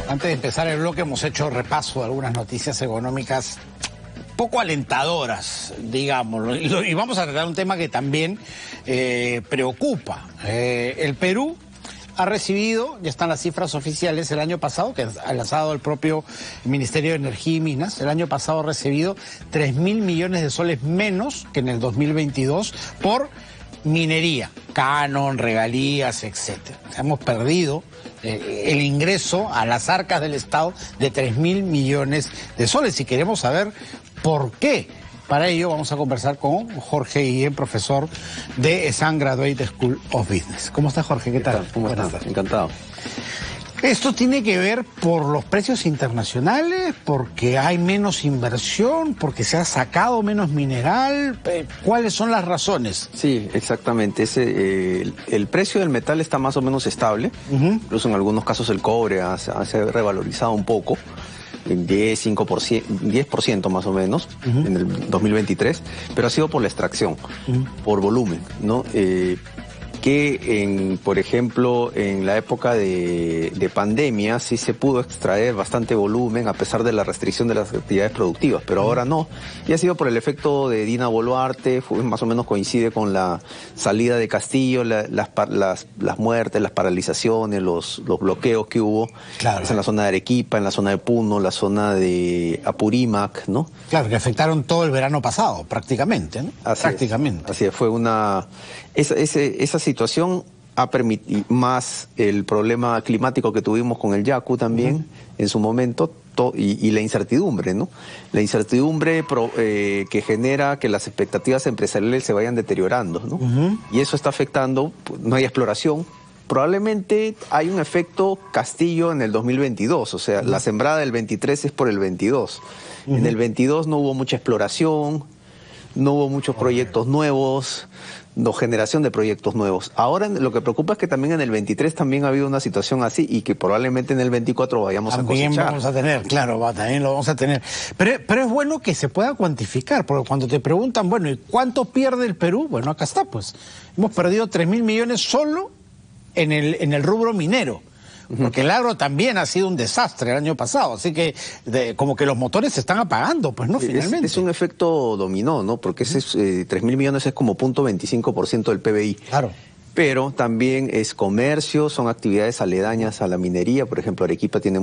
Antes de empezar el bloque hemos hecho repaso de algunas noticias económicas poco alentadoras, digámoslo, y vamos a tratar un tema que también preocupa. El Perú ha recibido, ya están las cifras oficiales, el año pasado, que ha lanzado el propio Ministerio de Energía y Minas, el año pasado ha recibido 3.000 millones de soles menos que en el 2022 por minería, canon, regalías, etcétera. Hemos perdido el ingreso a las arcas del Estado de 3.000 millones de soles y queremos saber por qué. Para ello vamos a conversar con Jorge Guillén, profesor de ESAN Graduate School of Business. ¿Cómo estás, Jorge? ¿Qué tal? ¿Cómo estás? Encantado. ¿Esto tiene que ver por los precios internacionales, porque hay menos inversión, porque se ha sacado menos mineral? ¿Cuáles son las razones? Sí, exactamente. El precio del metal está más o menos estable. Incluso en algunos casos el cobre se ha revalorizado un poco. 10% más o menos en el 2023, pero ha sido por la extracción, por volumen, ¿no? Por ejemplo, en la época de pandemia sí se pudo extraer bastante volumen a pesar de la restricción de las actividades productivas, pero ahora no. Y ha sido por el efecto de Dina Boluarte, más o menos coincide con la salida de Castillo, las muertes, las paralizaciones, los bloqueos que hubo. Claro. En la zona de Arequipa, en la zona de Puno, la zona de Apurímac, ¿no? Claro, que afectaron todo el verano pasado, prácticamente, ¿no? Así es, fue esa situación ha permitido, más el problema climático que tuvimos con el Yaku también en su momento, y la incertidumbre, ¿no? La incertidumbre que genera que las expectativas empresariales se vayan deteriorando, ¿no? Y eso está afectando, no hay exploración. Probablemente hay un efecto Castillo en el 2022, o sea, la sembrada del 23 es por el 22. En el 22 no hubo mucha exploración, no hubo muchos proyectos nuevos, no generación de proyectos nuevos. Ahora lo que preocupa es que también en el 23 también ha habido una situación así y que probablemente en el 24 vayamos a cosechar. También vamos a tener, claro, también lo vamos a tener. Pero es bueno que se pueda cuantificar, porque cuando te preguntan, bueno, ¿y cuánto pierde el Perú? Bueno, acá está, pues. Hemos perdido 3.000 millones solo en el rubro minero. Porque el agro también ha sido un desastre el año pasado, así que como que los motores se están apagando, pues, ¿no? Finalmente. Es un efecto dominó, ¿no? Porque ese 3.000 millones es como 0.25% del PBI. Claro. Pero también es comercio, son actividades aledañas a la minería. Por ejemplo, Arequipa tiene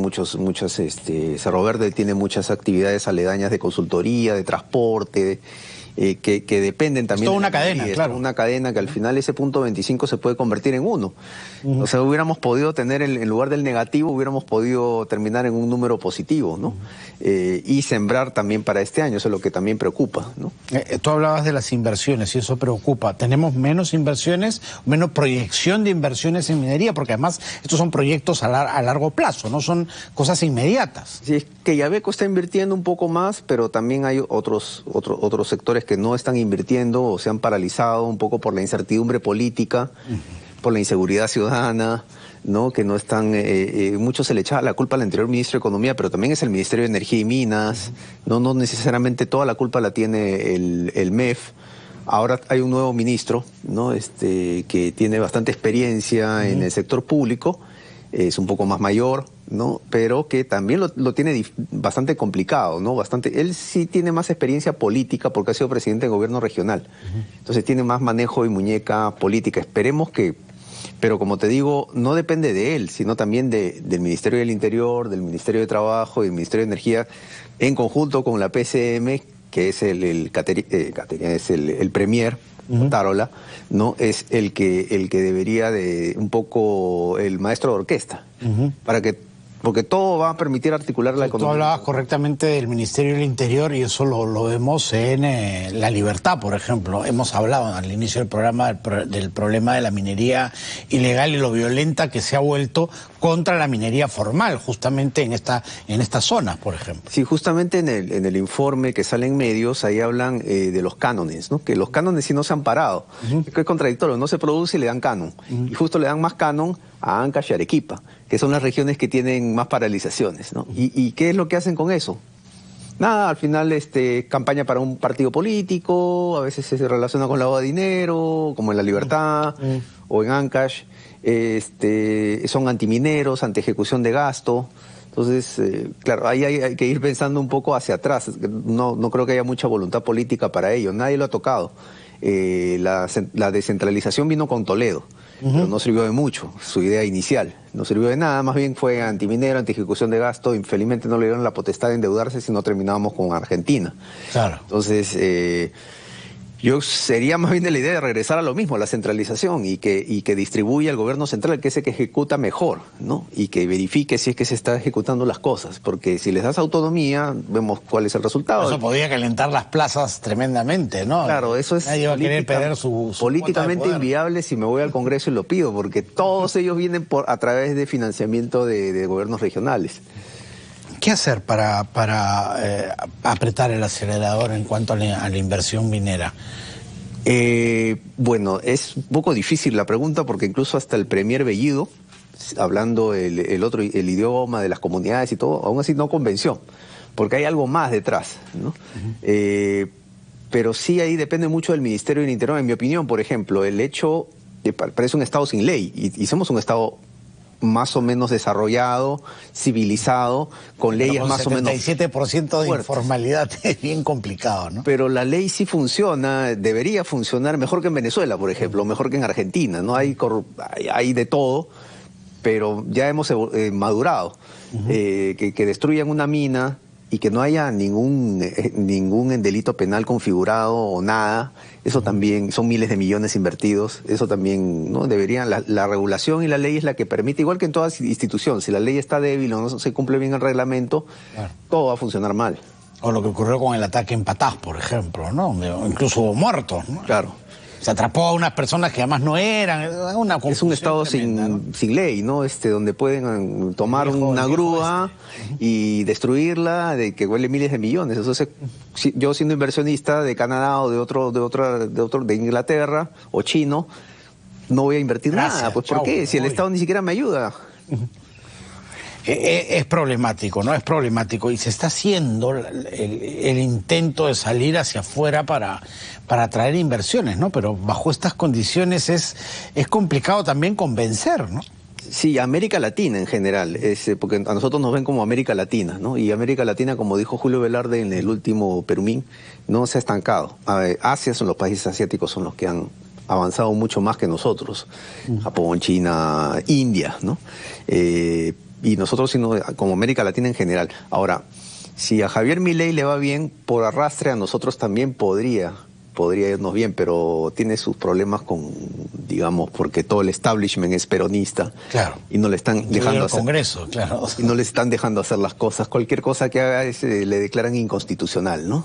Cerro Verde tiene muchas actividades aledañas de consultoría, de transporte, que dependen también. Es toda una cadena, claro. Una cadena que al final ese 0.25 se puede convertir en 1. O sea, hubiéramos podido tener, en lugar del negativo, hubiéramos podido terminar en un número positivo, ¿no? Y sembrar también para este año, eso es lo que también preocupa, ¿no? Tú hablabas de las inversiones y eso preocupa. ¿Tenemos menos inversiones, menos proyección de inversiones en minería? Porque además estos son proyectos a largo plazo, no son cosas inmediatas. Sí, es que Yabeco está invirtiendo un poco más, pero también hay otros sectores que no están invirtiendo o se han paralizado un poco por la incertidumbre política, por la inseguridad ciudadana, ¿no? Que no están, mucho se le echaba la culpa al anterior ministro de Economía, pero también es el Ministerio de Energía y Minas, no necesariamente toda la culpa la tiene el MEF. Ahora hay un nuevo ministro, ¿no? Que tiene bastante experiencia en el sector público, es un poco más mayor, ¿no? Pero que también lo tiene bastante complicado, ¿no? Él sí tiene más experiencia política porque ha sido presidente de gobierno regional. Entonces tiene más manejo y muñeca política. Esperemos que, pero como te digo, no depende de él, sino también del Ministerio del Interior, del Ministerio de Trabajo y del Ministerio de Energía, en conjunto con la PCM, que es el premier, Tarola, ¿no? Es el que debería de un poco el maestro de orquesta, porque todo va a permitir articular la economía. Tú hablabas correctamente del Ministerio del Interior y eso lo vemos en La Libertad, por ejemplo. Hemos hablado al inicio del programa del problema de la minería ilegal y lo violenta que se ha vuelto contra la minería formal, justamente en estas zonas, por ejemplo. Sí, justamente en el informe que sale en medios, ahí hablan de los cánones, ¿no? Que los cánones sí no se han parado. Es contradictorio, no se produce y le dan canon. Y justo le dan más canon a Ancash y Arequipa, que son las regiones que tienen más paralizaciones, ¿no? ¿Y qué es lo que hacen con eso? Nada, al final campaña para un partido político, a veces se relaciona con lavado de dinero, como en La Libertad o en Ancash, son antimineros, anti ejecución de gasto. Entonces, claro, ahí hay que ir pensando un poco hacia atrás. No creo que haya mucha voluntad política para ello. Nadie lo ha tocado. La descentralización vino con Toledo, pero no sirvió de mucho, su idea inicial. No sirvió de nada, más bien fue antiminero, anti-ejecución de gasto. Infelizmente no le dieron la potestad de endeudarse si no terminábamos con Argentina. Claro. Entonces, yo sería más bien de la idea de regresar a lo mismo, a la centralización, y que distribuya el gobierno central, que es el que ejecuta mejor, ¿no? Y que verifique si es que se está ejecutando las cosas, porque si les das autonomía, vemos cuál es el resultado. Eso podría calentar las plazas tremendamente, ¿no? Claro, eso es nadie va a querer perder su políticamente inviable si me voy al Congreso y lo pido, porque todos ellos vienen a través de financiamiento de gobiernos regionales. ¿Qué hacer para apretar el acelerador en cuanto a la inversión minera? Bueno, es un poco difícil la pregunta porque incluso hasta el premier Bellido, hablando el idioma de las comunidades y todo, aún así no convenció, porque hay algo más detrás, ¿no? Pero sí ahí depende mucho del Ministerio del Interior. En mi opinión, por ejemplo, el hecho de parece un Estado sin ley y somos un Estado más o menos desarrollado, civilizado, con leyes más o menos 77% de fuertes. Informalidad es bien complicado, ¿no? Pero la ley sí funciona, debería funcionar mejor que en Venezuela, por ejemplo, mejor que en Argentina, ¿no? Hay de todo, pero ya hemos madurado. Que destruyan una mina y que no haya ningún delito penal configurado o nada, eso también, son miles de millones invertidos, eso también, ¿no? Deberían, la regulación y la ley es la que permite, igual que en toda institución, si la ley está débil o no se cumple bien el reglamento, claro, todo va a funcionar mal. O lo que ocurrió con el ataque en Patás, por ejemplo, ¿no? Incluso hubo muertos, ¿no? Claro. Se atrapó a unas personas que además no eran. Es un estado tremenda, sin ley, ¿no? Donde pueden tomar una grúa y destruirla, de que huele miles de millones. Entonces, yo siendo inversionista de Canadá o de Inglaterra o chino, no voy a invertir nada. Pues ¿por qué? Si el Estado ni siquiera me ayuda. Es problemático, ¿no? Es problemático y se está haciendo el intento de salir hacia afuera para atraer inversiones, ¿no? Pero bajo estas condiciones es complicado también convencer, ¿no? Sí, América Latina en general, porque a nosotros nos ven como América Latina, ¿no? Y América Latina, como dijo Julio Velarde en el último Perumín, no se ha estancado. Asia, los países asiáticos son los que han avanzado mucho más que nosotros. Japón, China, India, ¿no? Y nosotros, como América Latina en general. Ahora, si a Javier Milei le va bien, por arrastre a nosotros también podría irnos bien, pero tiene sus problemas digamos, porque todo el establishment es peronista. Claro. Y no le están dejando hacer. Congreso, claro. Y no le están dejando hacer las cosas. Cualquier cosa que haga le declaran inconstitucional, ¿no?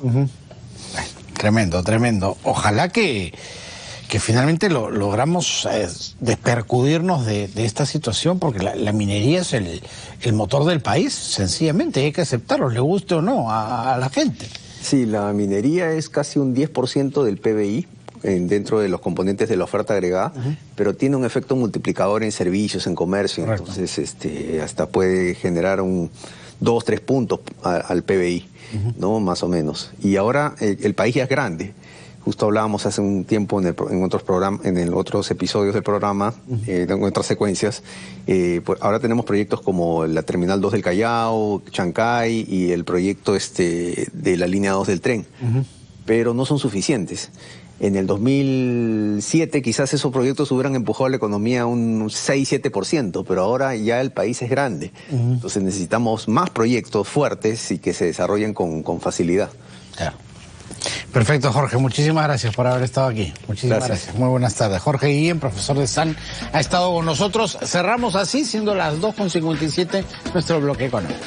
Tremendo, tremendo. Ojalá que finalmente logramos despercudirnos de esta situación, porque la minería es el motor del país, sencillamente, hay que aceptarlo, le guste o no a la gente. Sí, la minería es casi un 10% del PBI dentro de los componentes de la oferta agregada, pero tiene un efecto multiplicador en servicios, en comercio. Correcto. Entonces hasta puede generar 2-3 puntos al PBI, ¿no? Más o menos. Y ahora el país ya es grande. Justo hablábamos hace un tiempo en otros episodios del programa, en otras secuencias. Pues ahora tenemos proyectos como la Terminal 2 del Callao, Chancay y el proyecto de la línea 2 del tren. Pero no son suficientes. En el 2007 quizás esos proyectos hubieran empujado a la economía un 6-7%, pero ahora ya el país es grande. Entonces necesitamos más proyectos fuertes y que se desarrollen con facilidad. Claro. Perfecto, Jorge. Muchísimas gracias por haber estado aquí. Muchísimas gracias. Muy buenas tardes. Jorge Guillén, profesor de SAN, ha estado con nosotros. Cerramos así, siendo las 2:57, nuestro bloque económico.